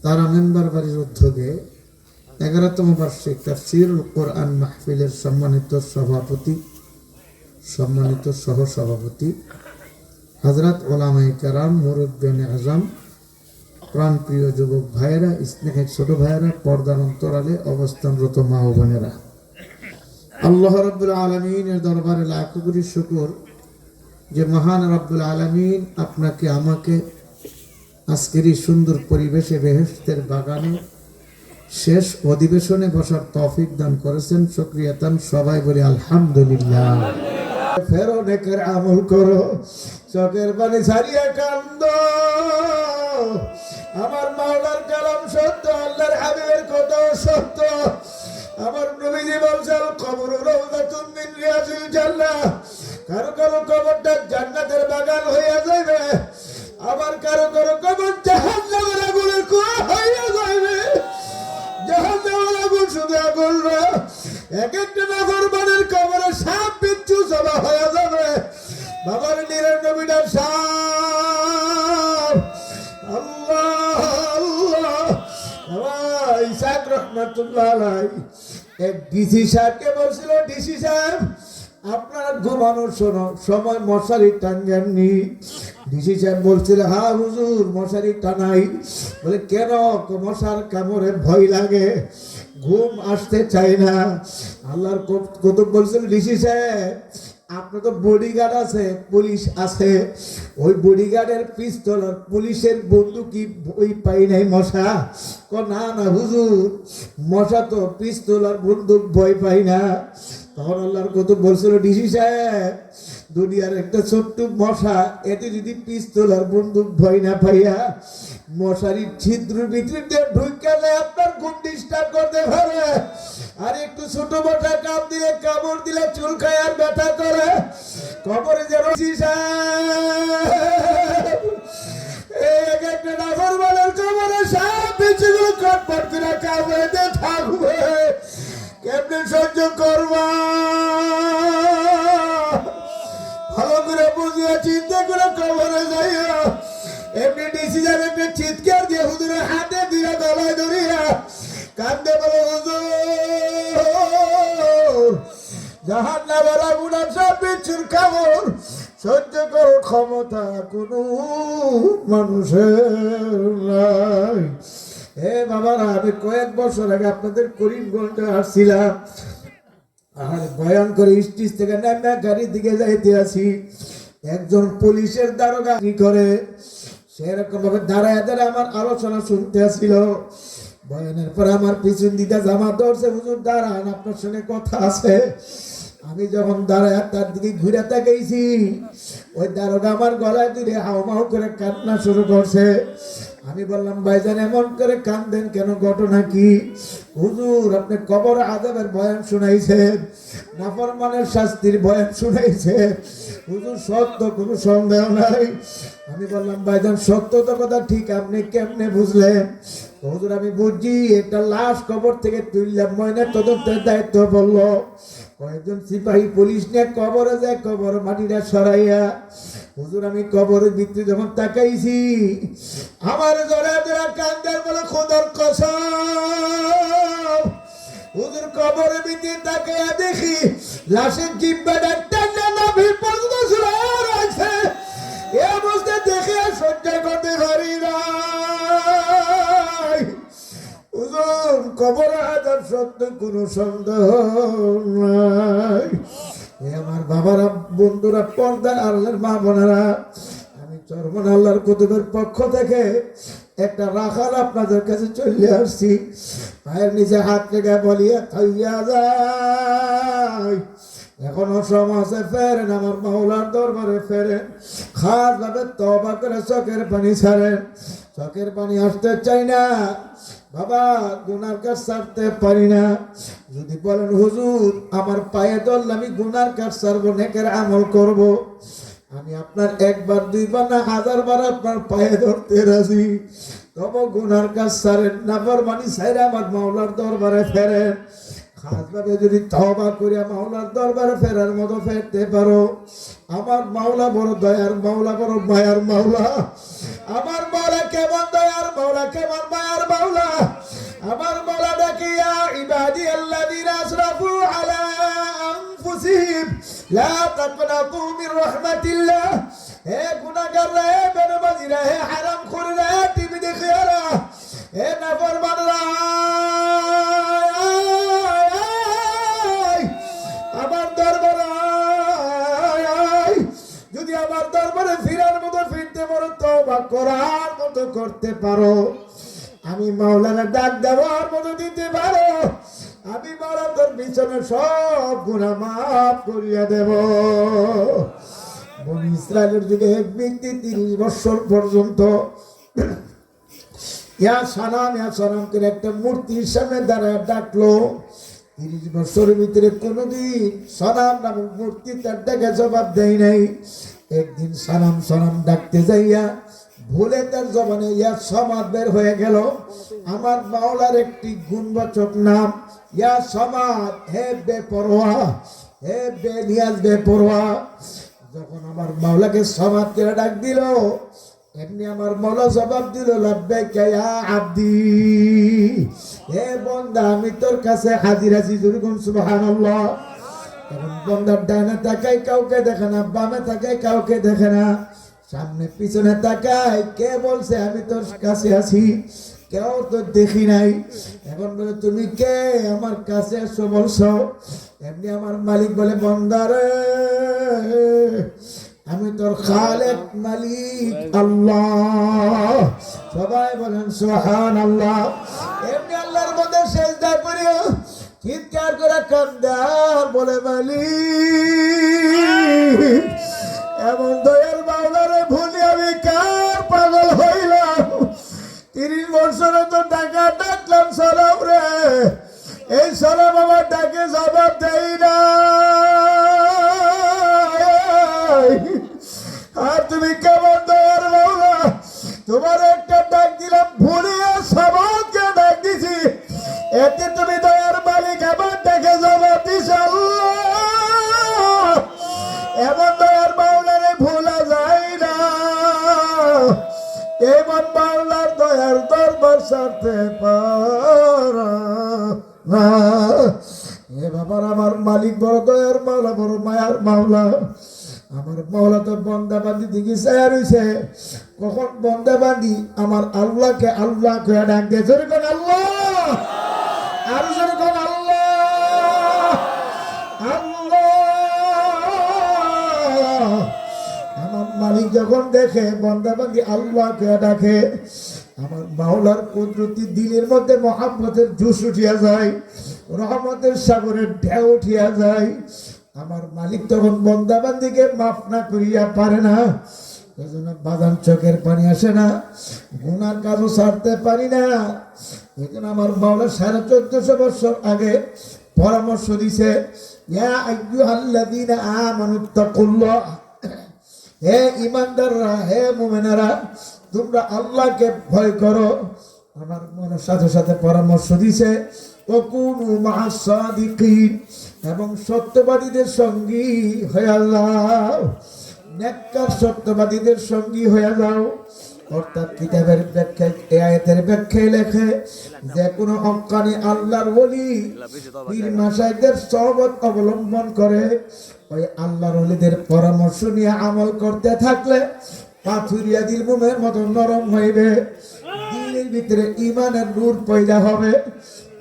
তারা মেম্বার বাড়ির উদ্যোগে 11তম বার্ষিক তাফসীরুল কোরআন মাহফিলের সম্মানিত সহসভাপতি হযরত উলামায়ে কেরাম, মুরব্বিয়ানে আযম, প্রাণপ্রিয় যুবক ভাইয়েরা, স্নেহের ছোট ভাইয়েরা, পর্দার অন্তরালে অবস্থানরত মা ও বোনেরা, আল্লাহ রাব্বুল আলামিনের দরবারে লাখ কোটি শুকর যে মহান রাব্বুল আলামিন আপনাকে আমাকে আজকের এই সুন্দর পরিবেশে বেহেশতের বাগানে শেষ অধিবেশনে বসার তৌফিক দান করেছেন। শুকরিয়াতান সবাই বলি আলহামদুলিল্লাহ। ফেরো নেকের আমল করো, চোখের পানি ছাড়িয়ে কান্দো। আমার মাওলার কালাম সত্য, আল্লাহর হাবিবের কথা সত্য। আমার নবীজি বলছেন কবর রাউযাতুম মিন রিয়াজিল জান্নাহ। কারো কারো কবরটা জান্নাতের বাগান হইয়া যাবে, আবার কারো কারো কবর জাহান্নামের আগুনের কুয়া হইয়া যাবে। জাহান্নামের আগুন শুধু আগুন না, এক একটা নাফরমানের কবরে সাপ বিচ্ছু জমা হয়ে যাবে। বাবার নিরানব্বইটা সাপ। আল্লাহ আল্লাহ। ইসাক রহমাতুল্লাহ আলাইহি এক ডিসি সাহেবকে বলছিল, ডিসি সাহেব আপনার ঘুমানোর সময় মশারি টাঙ্গেননি? ডিসি সাহেব বলছিল, হ্যাঁ হুজুর মশারি টানাই। বলে কেন? মশার কামড়ে ভয় লাগে, ঘুম আসতে চাই না। আল্লাহর কুতুব বলছিল, ডিসি সাহেব আপনার তো বডিগার্ড আছে, পুলিশ আছে, ওই বডিগার্ডের পিস্তল আর পুলিশের বন্দুকি ওই পাই নাই মশা? না না হুজুর, মশা তো পিস্তল আর বন্দুক ভয় পাই না। তখন আল্লাহর কুতুব বলছিল, ডিসি সাহেব দুনিয়ার একটা ছোট্ট মশা, এতে যদি পিস্তল আর বন্দুক ভয় না পাইয়া মশারির ছিদ্রের ভিতরে ঢুকে যায়, আপনার ঘুম ডিস্টার্ব করতে পারে। আর একটু ছোট মোটা কাম দিলে, কামড় দিলে চুলকায় আর ব্যথা করে। কবরে যেন একটা নাফরমানের কবরে সাপ বিচ্ছুগুলো কটপট করে কামড়ে থাকবে, কেমনে সহ্য করবা? ভালো করে বুঝিয়া চিন্তা করে কবরে যাইয়া এমনি ডিসিশন একটা চিৎকার দিয়ে হুজুরের হাতে দিয়ে গলায় ধরিয়া কান্দে বলে, হুজুর জাহান্নামের আগুন আর সাপ বিচ্ছুর কামড় সহ্য করার ক্ষমতা কোনো মানুষের নাই। হে বাবারা, আমি কয়েক বছর আগে আপনাদের করিমগঞ্জে আসছিলাম, আর বয়ান করে স্টেজ থেকে নেমে গাড়ির দিকে যাইতে আসি, একজন পুলিশের দারোগা কি করে সেরকম ভাবে দাঁড়ায় দাঁড়ায় আমার আলোচনা শুনতে আসছিল। বয়ানের পরে আমার পিছন দিকে জামা ধরছে, হুজুর দাঁড়ান, আপনার সঙ্গে কথা আছে। আমি যখন দাঁড়ায় তার দিকে ঘুরে তাকাইছি, ওই দারোগা আমার গলায় ধরে হাউমাউ করে কান্না শুরু করছে। আমি বললাম, ভাইজান এমন করে কান্দেন কেন, ঘটনা কি? হুজুর আপনি কবর আযাবের বয়ান শুনাইছেন, নাফরমানের শাস্তির বয়ান শুনাইছেন। হুজুর সত্য, কোনো সন্দেহ নাই। আমি বললাম, ভাইজান সত্য তো কথা ঠিক, আপনি কেমনে বুঝলেন? হুজুর আমি বুঝছি, একটা লাশ কবর থেকে তুললাম, ময়না তদন্তের দায়িত্ব বললো। কয়েকজন সিপাহী পুলিশ নিয়ে কবরে যায়, কবর মাটিটা সরাইয়া। হুজুর আমি কবরের ভিতরে যখন তাকাইছি, আমার জোরে জোরে কান্দার বলে খোদার কসম, হুজুর কবরের ভিতরে তাকাইয়া দেখি লাশের জিব্বাটা টান্না নাভির পর্যন্ত ঝুলাইয়া রাখছে। এ অবস্থা দেখে সহ্য করতে পারি না। হুজুর কবর আযাব সত্য, কোনো সন্দেহ নাই। আমার বাবারা, বন্ধুরা, পর্দা আল্লাহর মা বোনেরা, আমি চরমন আল্লাহর কুতুবের পক্ষ থেকে একটা রাখাল আপনাদের কাছে চলে আসছি। পায়ের নিচে হাত রেখে বলিয়া থাইয়া যায়, এখনো সময় আছে, ফেরেন আমার মাওলার দরবারে ফেরেন, খাস ভাবে তওবা করে চোখের পানি ছাড়েন। চোখের পানি আসতে চাই না বাবা, গুনার কাজ ছাড়তে পারি না। যদি বলেন হুজুর আমার পায়ে ধরলে আমি গুনার কাজ ছাড়বো, নেকের আমল করব, আমি আপনার একবার দুইবার না 1000 বার আপনার পায়ে ধরতে রাজি। তবে গুনার কাজ ছাড়েন, নাফরমানি ছাইরা আমার মাওলার দরবারে ফেরেন, খাসভাবে যদি তওবা করিয়া মাওলার দরবারে ফেরার মতো ফেরতে পারো, আমার মাওলা বড় দয়ার মাওলা, বড় মায়ার মাওলা। আমার মাওলা কেমন দয়ার মাওলা, কেমন মায়ার মাওলা। আমার মাওলা ডাকে ইয়া ইবাদি আল্লাযীনা আসরাফু আলা আনফুসিহিম লা তাকনাতু মির রাহমাতিল্লাহ। হে গুনাহগাররা, হে বেনামাজিরা, হে হারামখোররা, হে টিভি দেখিয়ারা, হে নাফরমানরা, আমার দরবারে যদি আমার দরবারে ফিরার মতো ফিরতে পারো, তওবা করার মতো করতে পারো, আমি মাওলানা ডাক দেওয়ার মতো দিতে পারো, আমি মাওলা তোর পিছনে সব গুনাহ মাফ করিয়া দেব। বনি ইসরায়েলের যুগে এক ব্যক্তি 30 বছর পর্যন্ত ইয়া সালাম করে একটা মূর্তির সামনে দাঁড়ায় ডাকলো। 30 বছরের ভিতরে কোনোদিন সালাম নামক মূর্তি তার ডাকে জবাব দেয় নাই। একদিন সালাম ডাকতে যাইয়া ভুলে তার জবানে ইয়া সমাদ বের হয়ে গেল। আমার মাওলার একটি গুণবাচক নাম ইয়া সমাদ, হে বেপরোয়া, হে বেনিয়াজ, বেপরোয়া। যখন আমার মাওলাকে সমাদ করে ডাক দিল, এমনি আমার মাওলা জবাব দিল, লাব্বাইকা ইয়া আব্দি, হে বান্দা আমি তোর কাছে হাজির আছি। যখন সুবহানাল্লাহ। এখন বান্দার ডানে তাকাই কাউকে দেখে না, বামে তাকাই কাউকে দেখে না, সামনে পিছনে তাকাই কে বলছে আমি তোর কাছে আছি, কেউ তো দেখি নাই। এখন বলে তুমি কে, আমার কাছে এসো বলছো। এমনি আমার মালিক বলে, বান্দারে আমি তোর খালেক মালিক আল্লাহ। সবাই বলেন সুবহানাল্লাহ। এমনি আল্লাহর মধ্যে সেজদা করিও, চিৎকার করে কান্দার বলে, মালিক এমন দয়াল মাওলারে ভুলি আমি কার পাগল হইলাম। 30 বছরে তো টাকা ডাকলাম সালাম রে, এই সালাম আমার ডাকে জবাব দেই না। আর তুমি কেমন দয়ার মাওলা, তোমার একটা ডাক দিলাম ভুলিয়া সবাইকে ডাক দিছি, এতে তুমি দয়ার মালিক আমার ডাকে জবাব দিছ। আল্লাহ এমন দয়ার মাওলারে ভোলা যায় না, এমন মাওলার দয়ার দরবার ছাড়তে পারা না। এ বাবার, আমার মালিক বড় দয়ার মাওলা, বড় মায়ার মাওলা। আমার মাওলা তো বন্দাবান্দি দিকে চায়া রইছে, কখন বন্দাবান্দি আমার আল্লাহকে আল্লাহ করে ডাক দিয়ে জোরে কোন আল্লাহ, আর জোরে কোন আল্লাহ, আল্লাহ। আমার মালিক যখন দেখে বন্দাবান্দি আল্লাহকে ডাকে, আমার মাওলার কুদরতি দিলের মধ্যে মহাব্বতের জুস উঠিয়া যায়, রহমতের সাগরের ঢেউ উঠিয়া যায়। আমার মালিক তখন বন্দাবান্দিকে মাফ না করিয়া পারে না, এজন্য বাদান চোখের পানি আসে না, গুনার কাজও ছাড়তে পারি না। এজন্য আমার মাওলা 1450 বছর আগে পরামর্শ দিছে, ইয়া আইয়ুহাল্লাযীনা আমানুত্তাকুল্লাহ, হে ঈমানদাররা, হে মুমিনেরা, তোমরা আল্লাহকে ভয় করো। আমার মনের সাথে সাথে পরামর্শ দিছে, ওয়াকুনু মা'আস সাদিকিন, এবং সত্যবাদীদের সঙ্গী হয়ে যাও, নেককার সত্যবাদীদের সঙ্গী হয়ে যাও। অর্থাৎ কিতাবের ব্যাখ্যায়, এই আয়াতের ব্যাখ্যায় লেখে, যে কোনো হক্কানি আল্লাহর ওলি পীর মাশায়েখদের সহবত অবলম্বন করে ওই আল্লাহর ওলিদের পরামর্শ নিয়ে আমল করতে থাকলে পাথুরিয়া দিল মোমের মতো নরম হইবে, দিলের ভিতরে ঈমানের নূর পয়দা হবে,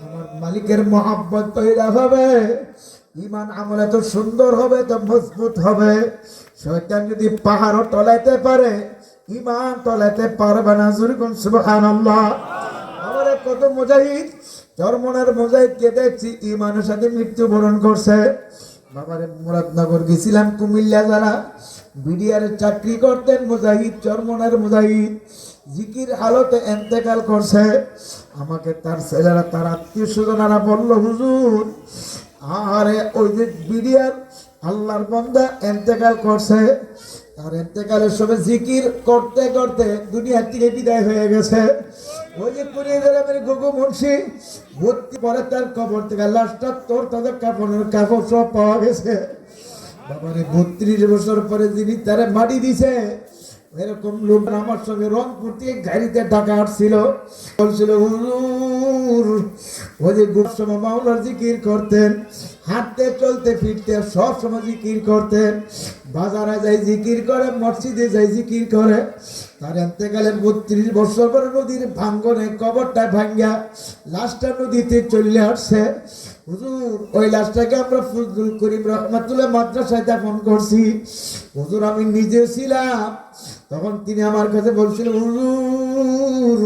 আমার মালিকের মহব্বত পয়দা হবে, ঈমান আমল এত সুন্দর হবে, তো মজবুত হবে। শয়তান যদি পাহাড়ও টলাইতে পারে, ঈমান টলাইতে পারবে না। যুরকুন সুবহানাল্লাহ। আমারে কত মুজাহিদ, চরমনের মুজাহিদকে দেখছি ঈমানের সাথে মৃত্যুবরণ করছে। বাবারে মুরাদনগর গেছিলাম, কুমিল্লা যারা বিডিআর চাকরি করতেন মুজাহিদ, চরমনের মুজাহিদ, জিকির হালতে ইন্তেকাল করছে। আমাকে তার ছেলেরা, তার আত্মীয় স্বজনেরা বলল, হুজুর আরে ওই যে বিডিআর আল্লাহর বান্দা ইন্তেকাল করছে, আর ইন্তেকালের সময় জিকির করতে করতে দুনিয়ার থেকে বিদায় হয়ে গেছে। ওই যে কুড়িগ্রামের গগু মুন্সি ভর্তি পরে তার কবর থেকে লাশটা তোর তাদের কাপড়ের কাপড় সব পাওয়া গেছে। বাবারে 32 বছর পরে যিনি তারে মাটি দিছে, এরকম লোক আমার সঙ্গে রংপুর থেকে গাড়িতে ঢাকা আসছিল, বলছিল হুজুর ওই যে গুড সময় মাওলার জিকির করতেন, হাঁটতে চলতে ফিরতে সব সময় জিকির করতেন, বাজারে যাই জিকির করে, মসজিদে যাই জিকির করে। তার এতেকালের 32 বছর পরে নদীর ভাঙ্গনে কবরটা ভাঙ্গা লাশটা নদীতে চলে আসছে। হুজুর ওই লাশটাকে আমরা ফজলুল করিম রহমাতুল্লাহ মাদ্রাসায় দাফন করছি। হুজুর আমি নিজে ছিলাম তখন, তিনি আমার কাছে বলছিল হুজুর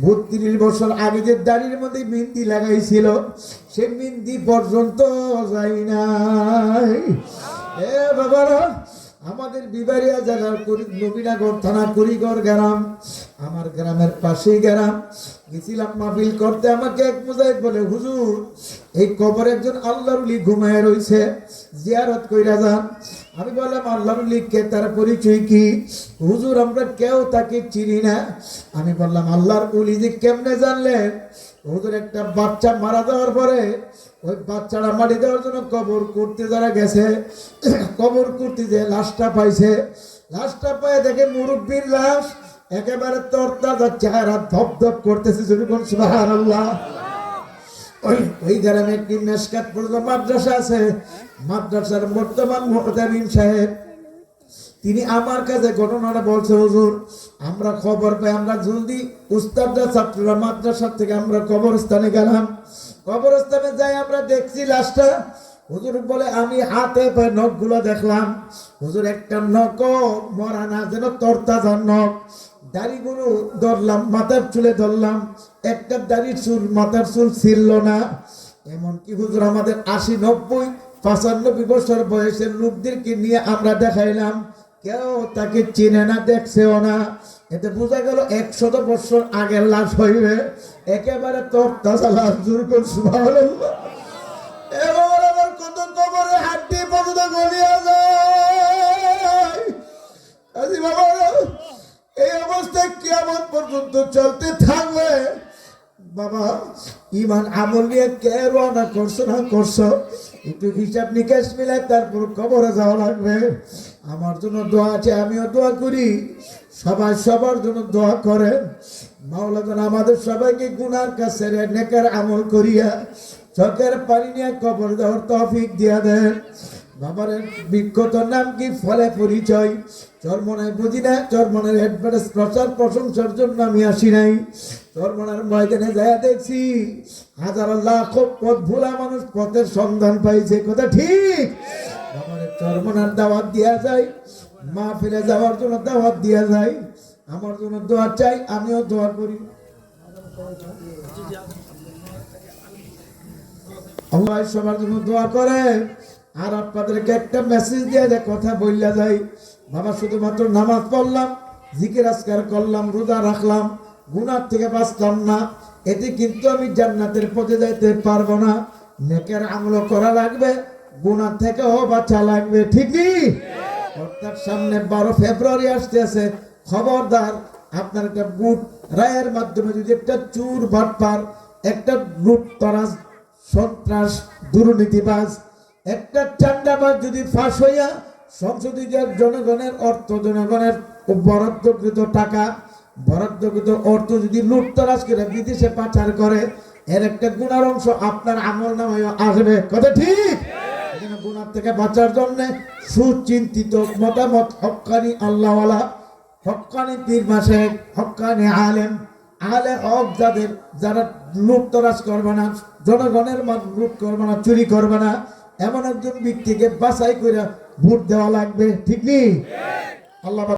32 বছর আগে যে দাড়ির মধ্যে মেহেন্দি লাগাইছিল সে মেহেন্দি পর্যন্ত যাই নাই। এ বাবারা, আমাদের বিবারিয়া জেলার নবীনগর থানা কুড়িগড় গ্রাম, আমার গ্রামের পাশেই গ্রাম, গেছিলাম মাহফিল করতে। আমাকে এক মুজাহিদ বলে হুজুর এই কবরে একজন আল্লাহর ওলি ঘুমায় রয়েছে, জিয়ারত কইরা যান। আমি বললাম আল্লাহর ওলি কে, তার পরিচয় কি? হুজুর আমরা কেউ তাকে চিনি না। আমি বললাম আল্লাহর ওলি যে কেমনে জানলেন? হুজুর একটা বাচ্চা মারা যাওয়ার পরে ওই বাচ্চারা মাটি দেওয়ার জন্য কবর করতে যারা গেছে, কবর করতে যে লাশটা পাইছে, লাশটা পায়ে দেখে মুরব্বীর লাশ, একেবারে তরতাজা চেহারা, ধপধপ করতেছে। সুবহানাল্লাহ। ওই গ্রামে একটি মেশকাত পর্যন্ত মাদ্রাসা আছে, মাদ্রাসার বর্তমান মুহতামিম সাহেব তিনি আমার কাছে ঘটনাটা বলছে হুজুর আমরা খবর পাই, আমরা জলদি উস্তাদরা ছাত্ররা মাদ্রাসা থেকে আমরা কবরস্থানে গেলাম, কবরস্থানে যাই আমরা দেখছি লাশটা। হুজুর বলে আমি হাতে পায়ে নখগুলো দেখলাম, হুজুর একটা নখ মরা না, যেন তরতাজা নখ। দাড়িগুলো ধরলাম, মাথার চুলে ধরলাম, একটা দাড়ির চুল মাথার চুল ছিল না। এমনকি হুজুর আমাদের 80, 90, 95 বছর বয়সের লোকদেরকে নিয়ে আমরা দেখাইলাম, কেউ তাকে চিনে না, দেখছেও না। এতে বোঝা গেল 100 বছর আগের লাশ হইবে, একেবারে তরতাজা লাশ। সুবহানাল্লাহ। এবার আবার কত কবরে হাড্ডি পর্যন্ত গলিয়া যায়। আজি বাবা, এই অবস্থায় কিয়ামত পর্যন্ত চলতে থাকবে। বাবা ইমান আমল নিয়ে কে রওনা করছো না করছো, একটু হিসাব নিকাশ মিলায় তারপর কবরে যাওয়া লাগবে। আমার জন্য দোয়া আছে, আমিও দোয়া করি, সবাই সবার জন্য দোয়া করেন। মাওলা যেন আমাদের সবাইকে গুনার কাছে নেকের আমল করিয়া চোখের পানি নিয়ে কবর দেওয়ার তৌফিক দিয়া দেন। বাবার বিখ্যাত নাম কি, ফলে পরিচয় চরমনায় বুঝি না, চরমনের অ্যাডভার্টাইজ প্রচার প্রশংসার জন্য আমি আসি নাই। চরমনার ময়দানে যায় দেখছি হাজার লাখ পথ ভোলা মানুষ পথের সন্ধান পাইছে, কথা ঠিক। বাবার চরমনার দাওয়াত দিয়া যায়, মা ফিরে যাওয়ার জন্য দাওয়াত দিয়া যায়। আমার জন্য দোয়া চাই, আমিও দোয়া করি। আল্লাহ সবার জন্য দোয়া করে। আর আপনাদেরকে একটা মেসেজ দিয়ে কথা বললা যাই, বাবা শুধুমাত্র নামাজ পড়লাম, জিকির আজকার করলাম, রোজা রাখলাম, গুনাহ থেকে বাঁচলাম না, এতে কিন্তু আমি জান্নাতের পথে যাইতে পারবো না। নেকের আমল করা লাগবে, গুনাহ থেকেও বাঁচা লাগবে, ঠিক নেই? অর্থাৎ সামনে 12 ফেব্রুয়ারি আসতেছে, খবরদার আপনার একটা গুড রায়ের মাধ্যমে যদি একটা চুর বাটপার, একটা লুটতরাজ, সন্ত্রাস, দুর্নীতিবাজ, একটা চান্দাবাজ যদি ফাঁস হইয়া সংসদে জনগণের অর্থ, জনগণের বরাদ্দকৃত টাকা, বরাদ্দকৃত অর্থ যদি লুটতরাজ করে বিদেশে পাচার করে, এর একটা গুনার অংশ আপনার আমল নামায় আসবে, কথা ঠিক? গুনার থেকে বাঁচার জন্য সুচিন্তিত মতামত হক্কানি আল্লাহওয়ালা, হক্কানি পীর মাসেক, হক্কানি আলেম, আলে হক যাদের, যারা লুটতরাজ করবে না, জনগণের মান লুট করবে না, চুরি করবে না, এমন একজন ব্যক্তিকে বাছাই করে ভোট দেওয়া লাগবে, ঠিক নেই? আল্লাহ